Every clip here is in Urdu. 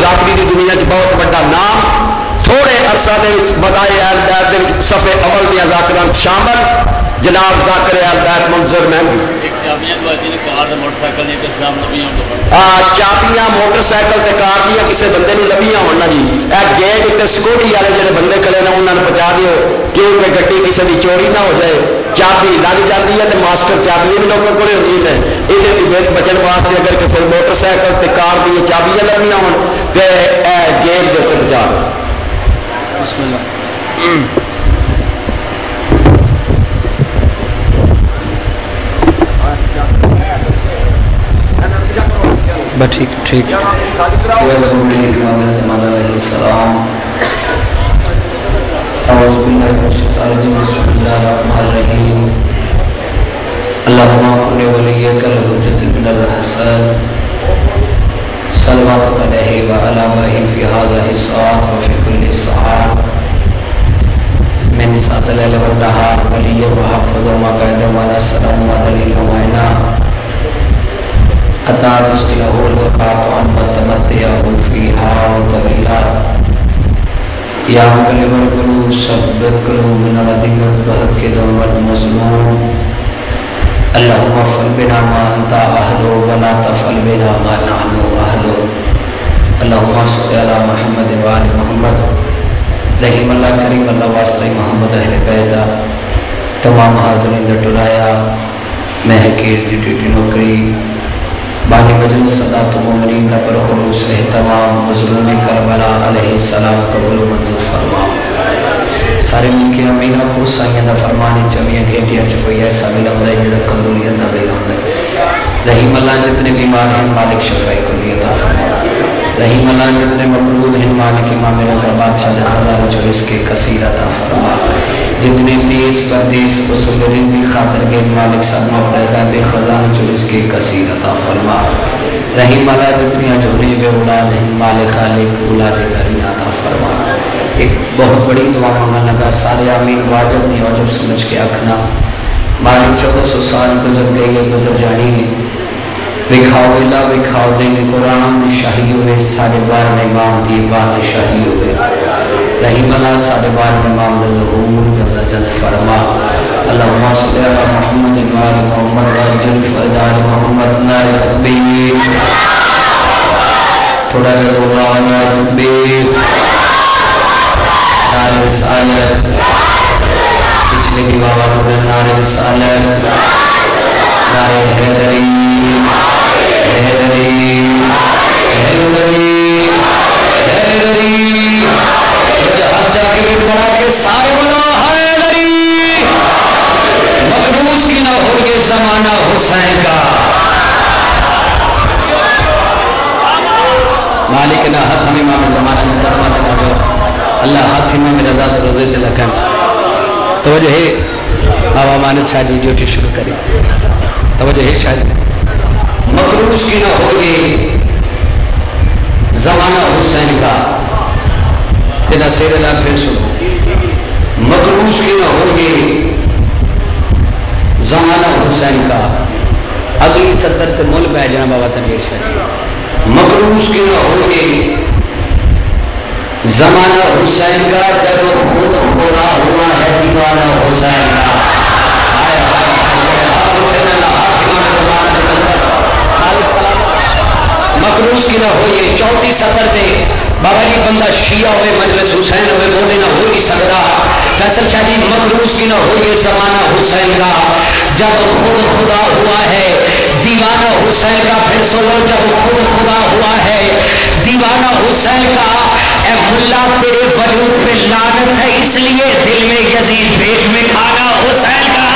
ذاکری دی دنیا چ بہت بڑا نام تھوڑے عرصہ دے وچ بدائے اہل بیت دے وچ صفے اول دیا ذاکران شامل جناب ذاکر اہل بیت منظر محمود چابیاں موٹر سائیکل تے کار دیا کسی بندے نو لبیاں ہونا جی اے گیٹ تے سکیورٹی والے جڑے بندے کھڑے نے انہاں نوں پہنچا دیو کیونکہ گڈی کسی دی چوری نہ ہو جائے چابی لگ جاتی ہے تے ماسٹر چابی بھی لوگوں کو ہوندی ہے یہ بچن واسطے اگر کسی موٹر سائیکل تے کار دی چابیاں لبیاں ہون تے اے گیٹ دے اوپر پہنچا دو بسم اللہ ٹھیک ٹھیک امام زمان علیہ السلام اعوذ باللہ من الشیطان الرجیم بسم اللہ الرحمن الرحیم اللہم کن ولیک الحجۃ بن الحسن صلوات علیہ وعلی آلہ فی ھذہ الساعۃ وفی کل ساعۃ من ساعۃ اللیل والنہار ولی وحافظ ومقعد ونصر ودلیل وعنا حتى تسقيه الزكاة عن تمتعه فيها طويلا يا مقلب القلوب ثبت قلوبنا الذين بحق دوم المظلوم اللهم افعل بنا ما انت اهله ولا تفعل بنا ما نحن اهله اللهم صل على محمد وآل محمد رحم اللہ کریم اللہ واسطہ محمد اہل بیت تمام حاضرین دا ٹرایا میں حقیر دی ڈیوٹی نوکری بانی مجلس صدات مومنین کا پر خلوص احتمام مظلوم کربلا علیہ السلام قبول و منظور فرما سارے مل کے امینہ کو سائیں دا فرمانی چویاں گھنٹیاں چکوئی ایسا ملم دے جڑا قبولیت دا بیان دے رحیم اللہ جتنے بیمار ہیں مالک شفائی کلیتا فرما رحیم اللہ جتنے مقرود ہیں مالک امام رضا بادشاہ خزانہ جو رزق کثیر عطا فرما جتنے دیس پردیس اصول رزق خاطر گئے مالک صاحب مقرضہ بے خزانہ جو رزق کثیر عطا فرما رحیم اللہ جتنی اجھونے بے اولاد ہیں مالک خالق اولاد برین عطا فرما ایک بہت بڑی دعا مانگا لگا سارے آمین واجب نہیں واجب سمجھ کے آکھنا مالک 1400 سال گزر گئے یہ گزر جانی ہے وکھاؤ اللہ وکھاؤ دیں قرآن دی شاہی ہوئے ساڑھے بار میں امام دی بات شاہی ہوئے رحیم اللہ ساڑھے بار میں امام دا ظہور کرنا جلد فرما اللہم صلی اللہ محمد وآل محمد وآل فرجال محمد نار تکبیر تھوڑا رضو اللہ نار تکبیر نار رسالت پچھلے کی بابا فرد نار رسالت نار حیدری حیدری حیدری حیدری اچھا کہ بھی بڑا کے سارے بنا حیدری مقروض کی نہ ہو یہ زمانہ حسین کا مالک نہ ہاتھ ہمیں امام زمانہ نے درمات نہ اللہ ہاتھ امام رضا دے روزے دے لکھن توجہ ہے بابا مانت شاہ جی ڈیوٹی شروع کریں توجہ ہے شاہ جی مقروض کی نہ ہوگی زمانہ حسین کا بنا سیر اللہ پھر سنو مقروض کی نہ ہوگی زمانہ حسین کا اگلی صدر تے مول پہ جناب بابا تنویر شاہ جی مقروض کی نہ ہوگی زمانہ حسین کا جب خود خدا ہوا ہے دیوانہ حسین کا مقروض کی نہ ہوئی چوتھی سطر دے بابا جی بندہ شیعہ ہوئے مجلس حسین ہوئے بولے نہ ہو نہیں سکتا فیصل شاہ جی مقروض کی نہ ہوئی زمانہ حسین کا جب خود خدا ہوا ہے دیوانہ حسین کا پھر سنو جب خود خدا ہوا ہے دیوانہ حسین کا اے ملا تیرے وجود پہ لعنت ہے اس لیے دل میں یزید پیٹ میں کھانا حسین کا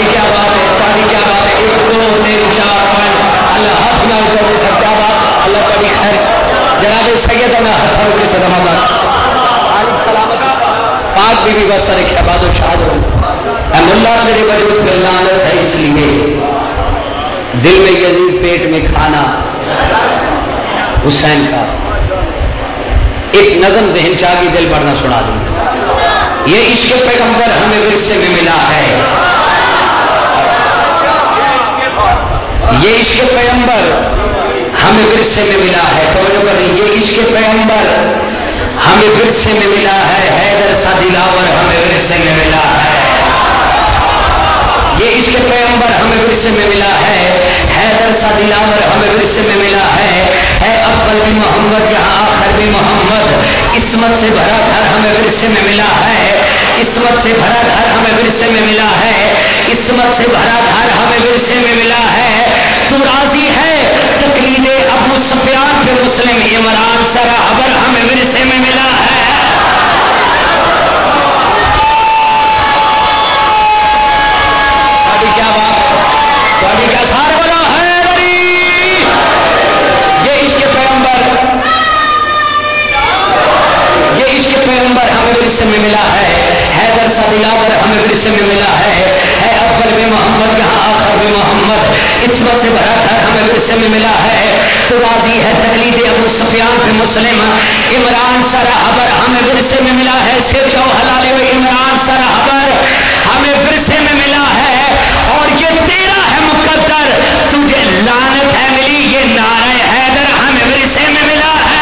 کیا بات ہے تاری کیا بات ہے 1 2 3 4 5 اللہ ہاتھ نہ کرے سکتا بات اللہ کا بھی خیر جناب سیدنا ہتھروں کے سلامات مالک سلامت پاک بی بی بسر کے بعد شاد ہو اے مولا تیرے وجود پہ لعنت ہے اس لیے دل میں یزید پیٹ میں کھانا حسین کا ایک نظم ذہن چاہ کی دل بڑھنا سنا دی یہ عشق پیغمبر ہمیں ورثے میں ملا ہے یہ عشق پیغمبر ہمیں ورثے میں ملا ہے، توجہ کریں، یہ عشق پیغمبر ہمیں ورثے میں ملا ہے، حیدر سا دلاور ہمیں ورثے میں ملا ہے، یہ عشق پیغمبر ہمیں ورثے میں ملا ہے، حیدر سا دلاور ہمیں ورثے میں ملا ہے، اے اول بھی محمد یہاں آخر بھی محمد، عصمت سے بھرا گھر ہمیں ورثے میں ملا ہے، عصمت سے بھرا گھر ہمیں ورثے میں ملا ہے، عصمت سے بھرا گھر ہمیں ورثے میں ملا ہے۔ تو راضی ہے تقلید ابو سفیان پہ مسلم عمران سرابر ہمیں ورثے میں ملا ہے۔ تھوڑی کیا بات ہے، تھوڑی کیا سار بنا ہے بڑی، یہ عشق پیغمبر، یہ عشق پیغمبر ہمیں ورثے میں ملا ہے، حیدر سا دلاور ہمیں ورثے میں ملا ہے، اے اول بھی محمد یہاں آخر بھی محمد، عصمت سے بھرا گھر ہمیں ورثے میں ملا ہے۔ تو راضی ہے تقلید ابو سفیان پہ مسلم عمران سرابر ہمیں ورثے میں ملا ہے، صرف و حلال و عمران سرابر ہمیں ورثے میں ملا ہے، اور یہ تیرا ہے مقدر، تجھے لعنت ہے ملی، یہ نعرہ حیدر ہمیں ورثے میں ملا ہے۔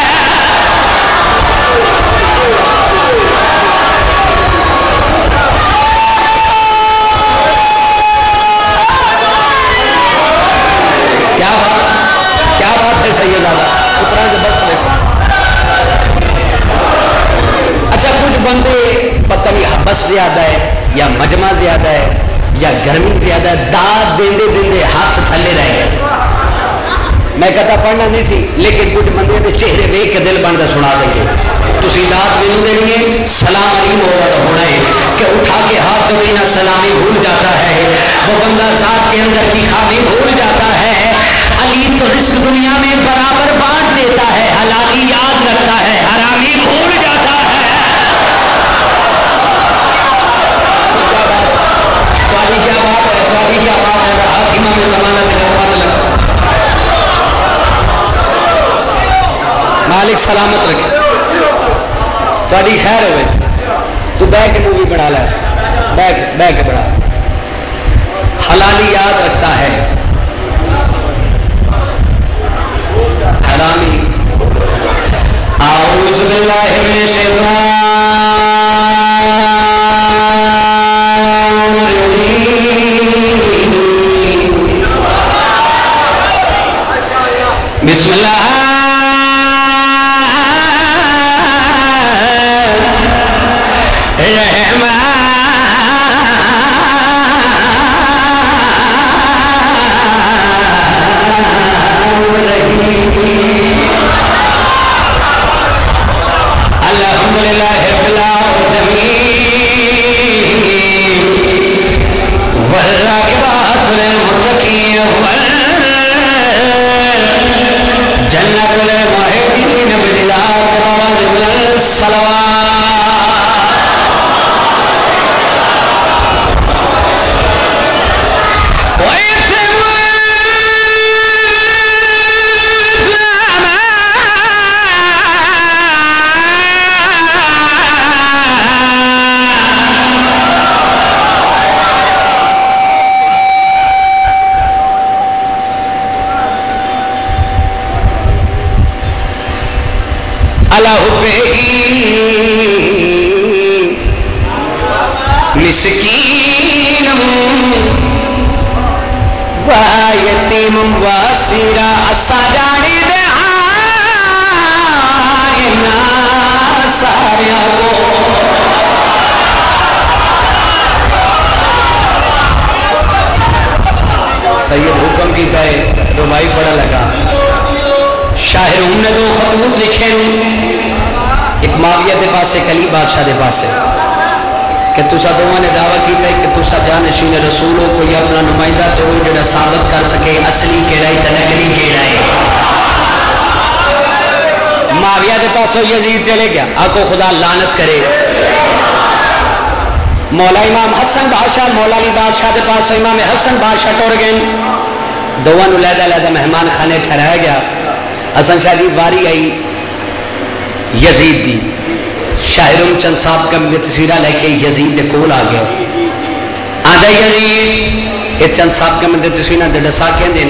کیا بات ہے سیدزادہ، اتنا زبردست۔ اچھا کچھ بندے پتہ نہیں بس زیادہ ہے یا مجمع زیادہ ہے یا گرمی زیادہ ہے، داد دیندے دیندے ہاتھ تھلے رہ گئے۔ میں کہتا پڑھنا نہیں سی، لیکن کچھ بندے دے چہرے ویکھ کے دل بنتا سنا دیں گے، تسی داد مینوں دینی ہے، سلام علیم ہونا ہے کہ اٹھا کے ہاتھ جو نہ سلامی بھول جاتا ہے، وہ بندہ ذات کے اندر کی خامی بھول جاتا ہے۔ علی تو رزق دنیا میں برابر بانٹ دیتا ہے، حلالی یاد رکھتا ہے، حرامی بھول جاتا ہے۔ تمہاری کیا بات ہے، تمہاری کیا بات ہے، حاکمہ میں زمانہ میں پتہ لگا۔ مالک سلامت رکھے، تمہاری خیر ہوئے، تو بیٹھ کے مووی بنا لے، بیٹھ کے بنا، حلالی یاد رکھتا ہے، حرامی۔ اعوذ باللہ من الشیطان الرجیم، بسم اللہ مسکینم و یتیمم و اسیرا اسا جانی دے آئینا ساریا کو سید حکم کیتا ہے ربائی پڑھا لگا، شاہروں نے 2 خطوط لکھے، ایک معاویہ دے پاس ایک علی بادشاہ دے پاس ہے کہ تسا دونوں نے دعویٰ کیتا ہے کہ تسا جانشین رسول ہو، کوئی اپنا نمائندہ تو جڑا ثابت کر سکے اصلی کیڑا ہے تے نقلی کیڑا ہے۔ معاویہ دے پاس یزید چلے گیا، آقا خدا لعنت کرے۔ مولا امام حسن بادشاہ مولا علی بادشاہ دے پاس امام حسن بادشاہ ٹر گئے، دونوں علیحدہ علیحدہ مہمان خانے ٹھہرایا گیا۔ حسن شاہ دی واری آئی یزید دی، شاہرم چند صاحب کا تصویرہ لے کے یزید دے کول آ گیا، آدھا یزید یہ چند صاحب کا تصویرہ دے ڈسا کے دیں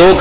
2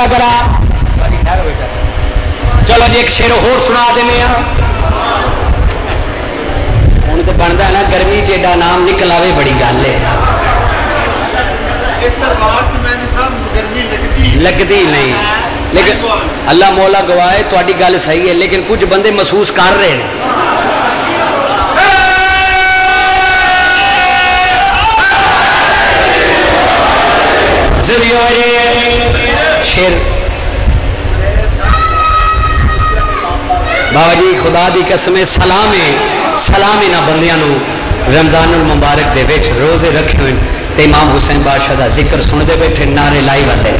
بسملہ کرا. چلو جی ایک شعر اور سنا دینے ہوں تو بنتا ہے نا گرمی چیڈا نام نکل آوے بڑی گل ہے. لگتی نہیں لیکن اللہ مولا گواہ تھوڑی گل صحیح ہے لیکن کچھ بندے محسوس کر رہے ہیں. شیر بابا جی خدا دی قسم سلام ہے نہ بندیاں نو رمضان المبارک دے وچ روزے رکھے ہوئے تے امام حسین بادشاہ دا ذکر سن دے بیٹھے نعرے لائی وتے.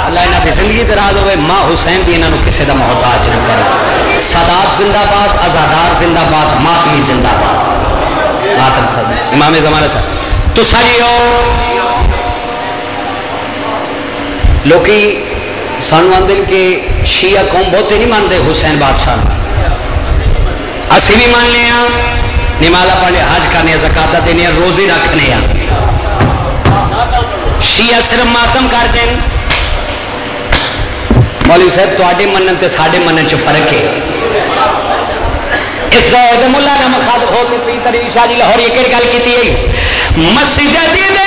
اللہ انہاں دی زندگی دراز ہوئے ماں حسین دی انہاں نو کسے دا محتاج نہ کرے. سادات زندہ باد, آزادار زندہ باد, ماتمی زندہ باد. ماتم خد امام زمانہ صاحب تو ساڑیو لوکی سانو آندن کہ شیعہ قوم بہتے نہیں مانتے حسین بادشاہ نے. اسی بھی مان لیا نمازہ پڑھنے حج کرنے زکاة دینے روزے رکھنے. شیعہ صرف ماتم کر دیں. مولوی صاحب تواڈے منن تے ساڈے منن چ فرق ہے. اس دے مولا نے مخاطب ہو کے پیر ترین شاہ جی لاہور یہ کہڑی گل کیتی ہے مسجد دے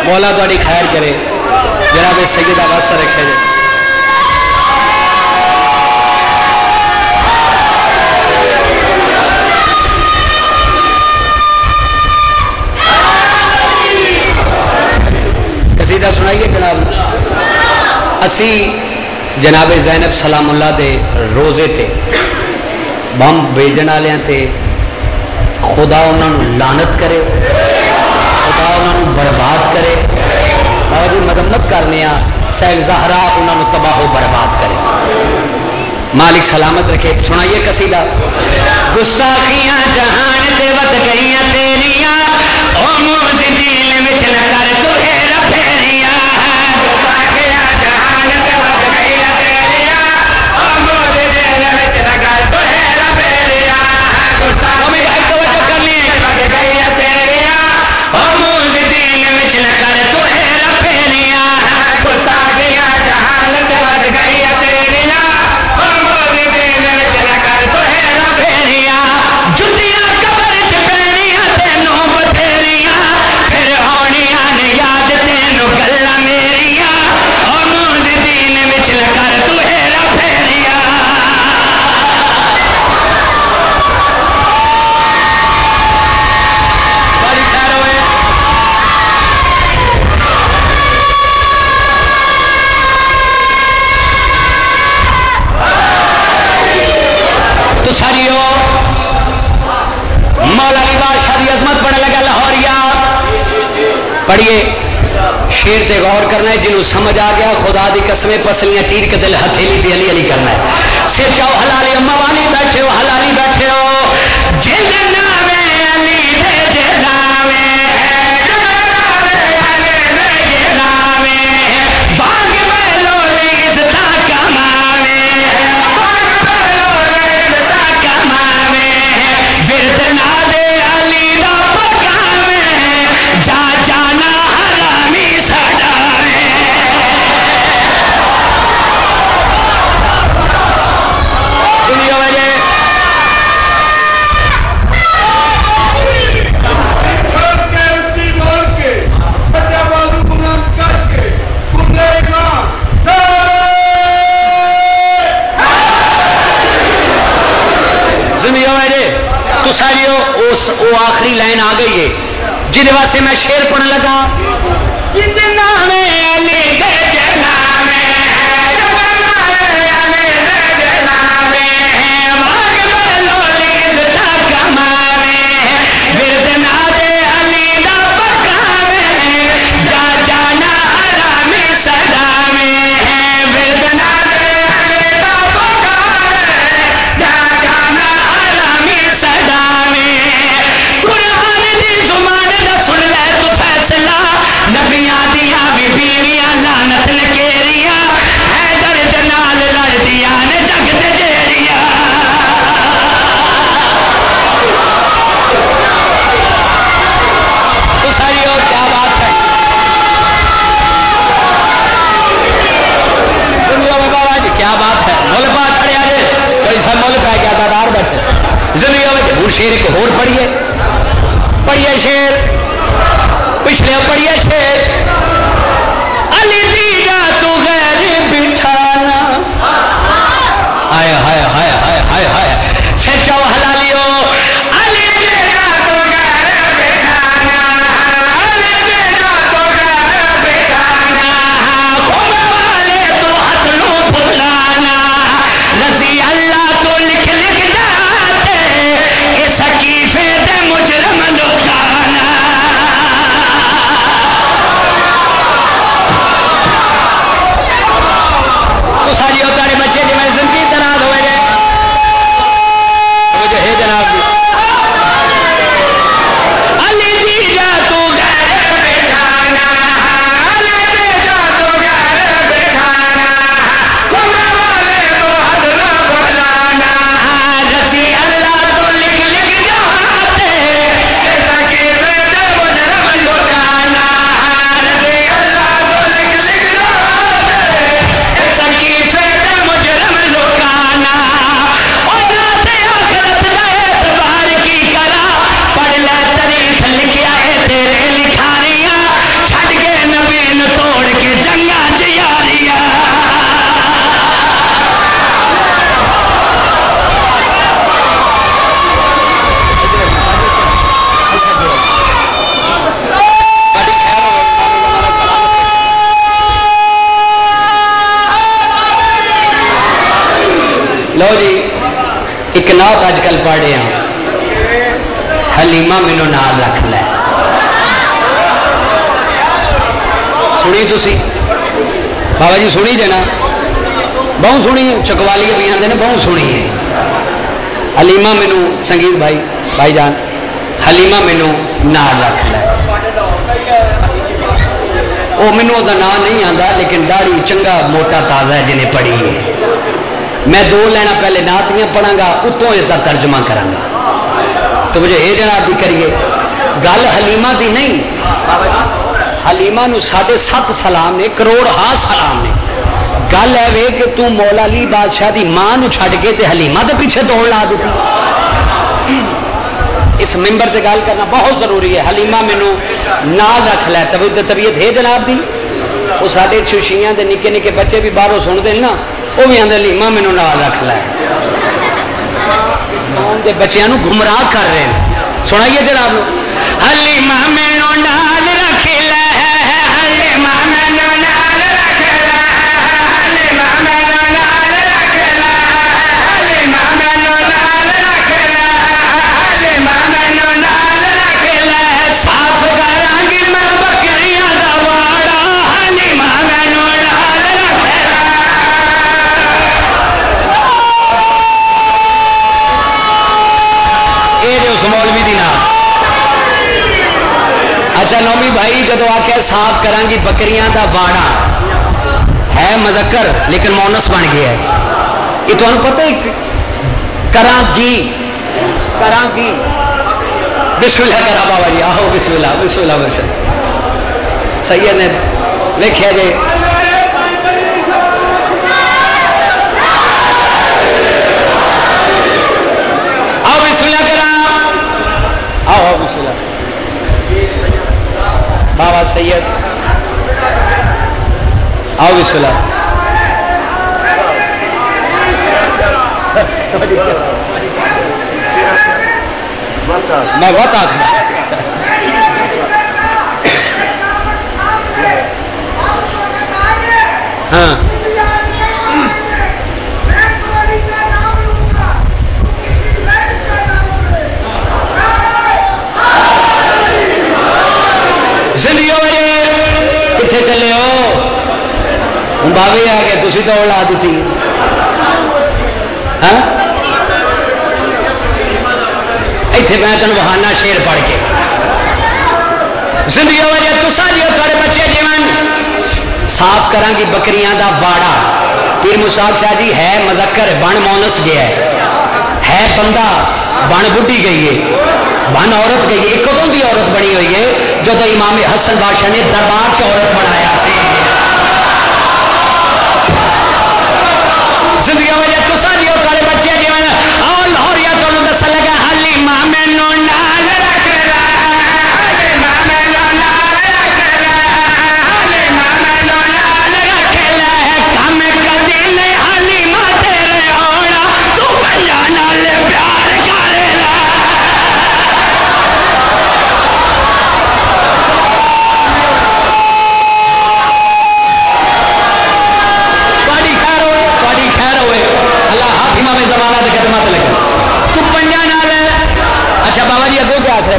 مولا تھوڑی خیر کرے جناب سیدہ واسطہ رکھے جائے. قصیدہ سنائیے جناب. اسی جناب زینب سلام اللہ دے روزے تے بم بھیجن والے تے خدا انہوں نے لعنت کرے, خدا انہوں نے برباد کرے. اور جی مذمت کرنے سیل زہرا انہوں نے تباہ و برباد کرے. مالک سلامت رکھے. سنائیے قصیدہ. گستاخیاں جہان دے ود گئیاں تیریاں او موز دل وچ نہ کر تو ہیرا پھیریاں. گستاخیاں جہان دے ود گئیاں تیریاں او موز دل وچ نہ کر تو ہیرا پھیریاں. گستاخیاں توجہ کرنی ود گئیاں تیریاں او موز دل وچ نہ کر تو ہیرا پھیریاں. گستاخیاں جہان دے ود گئیاں تیریاں او موز دل وچ نہ کر تو ہیرا پھیریاں. جتیاں قبر چ پینیاں تینوں بتھیریاں پھر ہونیاں نے یاد تینوں گلاں میریاں او موز دل وچ نہ کر تو ہیرا پھیریاں. بڑی خیر ہوئے. تو ساریو مولا علی بادشاہ دی عظمت پڑھنے لگا لاہوریا. پڑھیے شیر تے غور کرنا ہے جنہوں سمجھ آ گیا خدا دی قسمیں پسلیاں چیر کے دل ہتھیلی تے علی علی کرنا ہے. سر چاہو حلالی اماں والی بیٹھے ہو حلالی بیٹھے ہو جل ناوے علی دے جلاوے بانگ بیلو لیز تا کماوے کماوے ورد نادے علی دا پکاوے جا جانا حرامی سڑاوے. دنیا وجہ تو ساریو وہ آخری لائن آ گئی ہے جن واسطے میں شیر پڑھنے لگا. جتنا باہر بیٹھے زندگی میں ہوں شیر ایک اور پڑھیے شیر پچھلے پڑھیے شیر علی دیجا تو غیر بٹھانا آیا ہایا ہایا ہایا ہایا ہایا سچا حلالیو علی دیجا تو غیر بٹھانا علی دیجا تو غیر بٹھانا خوب والے تو حد نو بھلانا رضی اللہ تو لکھ جاتے اس حقیفے دے مجرم لوٹانا تو ساری اتارے بچے جی میں زندگی دراز ہوئے گئے مجھے ہے جناب جی علی دیجا تو غیر بٹھانا علی دیجا تو غیر بٹھانا خوب والے تو حد نہ بھلانا رسی اللہ تو لکھ جاتے اس حقیفے دے مجرم لوٹانا رسی اللہ تو لکھ جاتے اس حقیفے دے مجرم لوٹانا اور رات آخرت دا اعتبار کی کرا پڑھ لے تاریخ لکھیا ہے تیرے لکھاریاں چھڈ کے نبی نو توڑ کے جنگاں چ یاریاں لو جی ایک نعت اج کل پڑھ رہے ہیں حلیمہ مینو نال رکھ لے سنی تسی بابا جی سنی جے نا بہت سنی چکوالی بھی آتے ہیں بہت سنی ہے حلیمہ مینو سنگیت بھائی جان حلیمہ مینو نال رکھ لے وہ مینو وہ نام نہیں آتا لیکن داڑھی چنگا موٹا تازہ ہے جنہیں پڑھی ہے میں دو لینا پہلے نعتیاں پڑھاں گا اتوں اس کا ترجمہ کراں گا تو مجھے یہ جناب دی کریے گل حلیمہ دی نہیں حلیمہ نو 7.5 سلام نے کروڑ ہاں سلام نے گل ہے وے کہ تو مولا علی بادشاہ دی ماں نو چھڈ کے تے حلیمہ دے پیچھے دوڑ لا دیتی اس ممبر تے گل کرنا بہت ضروری ہے حلیمہ مینو نال رکھ لے طبیعت ہے جناب دی وہ سارے شوشیاں دے نکے نکے بچے بھی باہروں سنتے ہیں نا وہ بھی آدھے حلیمہ مینو نال رکھ لے بچیاں نو گمراہ کر رہے ہیں سنائیے جناب حلیمہ مینو نال رکھ لے حلیمہ مینو نال رکھ لے حلیمہ مینو نال رکھ لے حلیمہ مینو نال رکھ لے حلیمہ مینو نال رکھ لے صاف کراں گی میں بکریاں دا واڑا حلیمہ مینو نال رکھ لے اس مولوی دی نام اچھا نومی بھائی جدو آخیا صاف کراں گی بکریاں دا واڑا ہے مذکر لیکن مونس بن گیا ہے یہ تمہیں پتہ ہے کراں گی بسم اللہ کرا بابا جی آہو بسم اللہ برشد سید نے دیکھا جی آؤ بسم اللہ کرا آؤ بسم اللہ بابا سید آؤ بسم اللہ میں بہت آخر ہاں زندگی کتنے چلے ہو ہوں باوے آ گئے تھی دوڑ لا دیتی ہاں اتنے میں تین بہانا شیر پڑھ کے زندگی وجہ تسا جی تھوڑے بچے جیون صاف کراں گی بکریاں دا واڑا پیر مشتاق شاہ جی ہے مذکر بن مونس گیا ہے بندہ بن بڈھی گئی ہے بن عورت گئی ہے ایک کدوں کی عورت بنی ہوئی ہے جب امام حسن بادشاہ نے دربار چ عورت بنایا سی زندگی وجہ تسا جی تھوڑے بچے جیون لاہور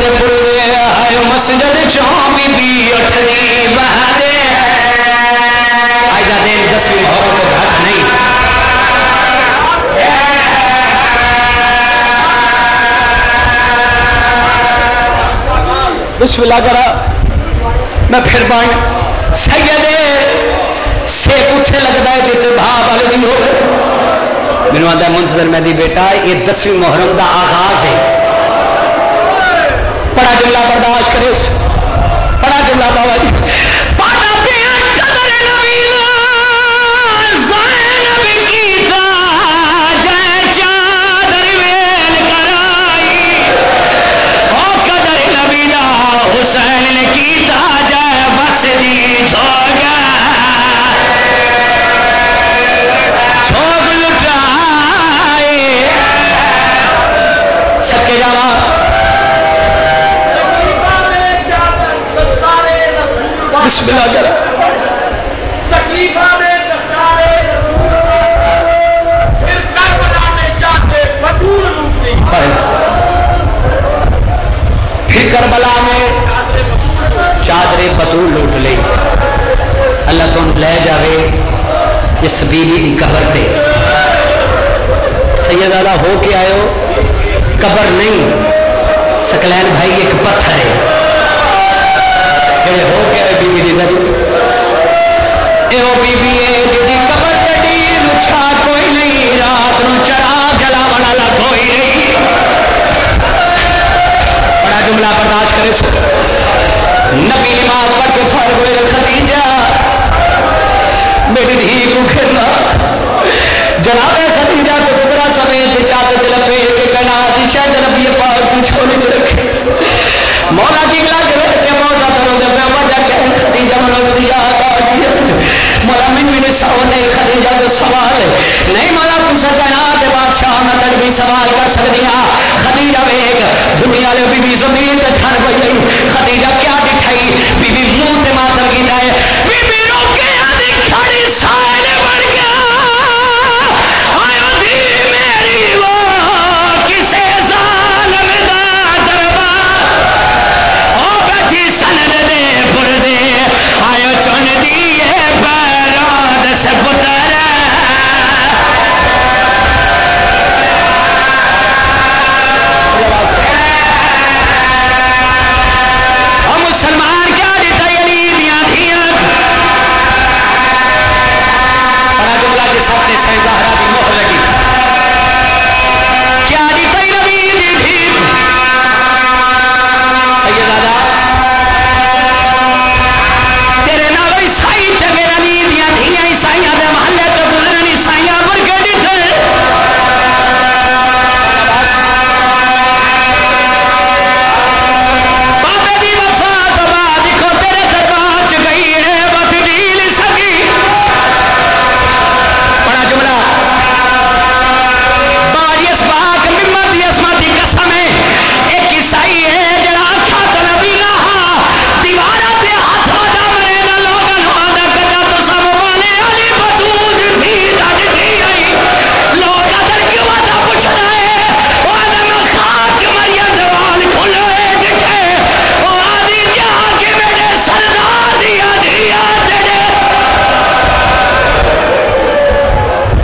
دے پردے آئے مسجد چوں بی بی اٹھنی بہادے آج دا دن 10ویں محرم تو گھٹ نہیں بسم اللہ کرا میں پھر بان سیدے سے اٹھے لگتا ہے جتے بھا والے نہیں ہوئے میں نے آدھا منتظر مہدی بیٹا یہ 10ویں محرم دا آغاز ہے پڑا جملہ برداشت کرے پڑا جملہ بابا جی پانا پیا قدر نبی زینب کیتا جائے چادر ویل کرائی او قدر نبی حسین نے کیتا جائے بس دی جھوگا چھوگ لٹائے سکے جاوا بسم اللہ کرا تکلیفہ میں دستارے رسول پھر کربلا میں چاہتے بطول لوٹ نہیں پھر کربلا میں چادر بطول لوٹ لے اللہ تو لے جاوے اس بیوی دی قبر تے سیدزادہ ہو کے آئے ہو قبر نہیں سکلین بھائی ایک پتھر ہے ہو کے آئے بیوی دی ضرورت اے ہو بیوی ہے جدی قبر تڑی رچھا کوئی نہیں رات نو چرا جلا والا کوئی نہیں بڑا جملہ برداشت کرے سو نبی نماز پڑھ کے فرق ہوئے خدیجہ میری دھی کو کھرنا جناب خدیجہ کو کبرا سمیت چاہتے چلپے کہ کہنا آتی شاید نبی پاک کو چھوڑے چ رکھے مولا کی گلا کے بیٹھ کے مولا کرو دے میں وجہ کہ خدیجہ منو دیا مولا من ساؤ نہیں خدیجہ کو سوال نہیں مولا کچھ کہنا کہ بادشاہ میں تک بھی سوال کر سکتی ہاں خدیجہ ایک دنیا لے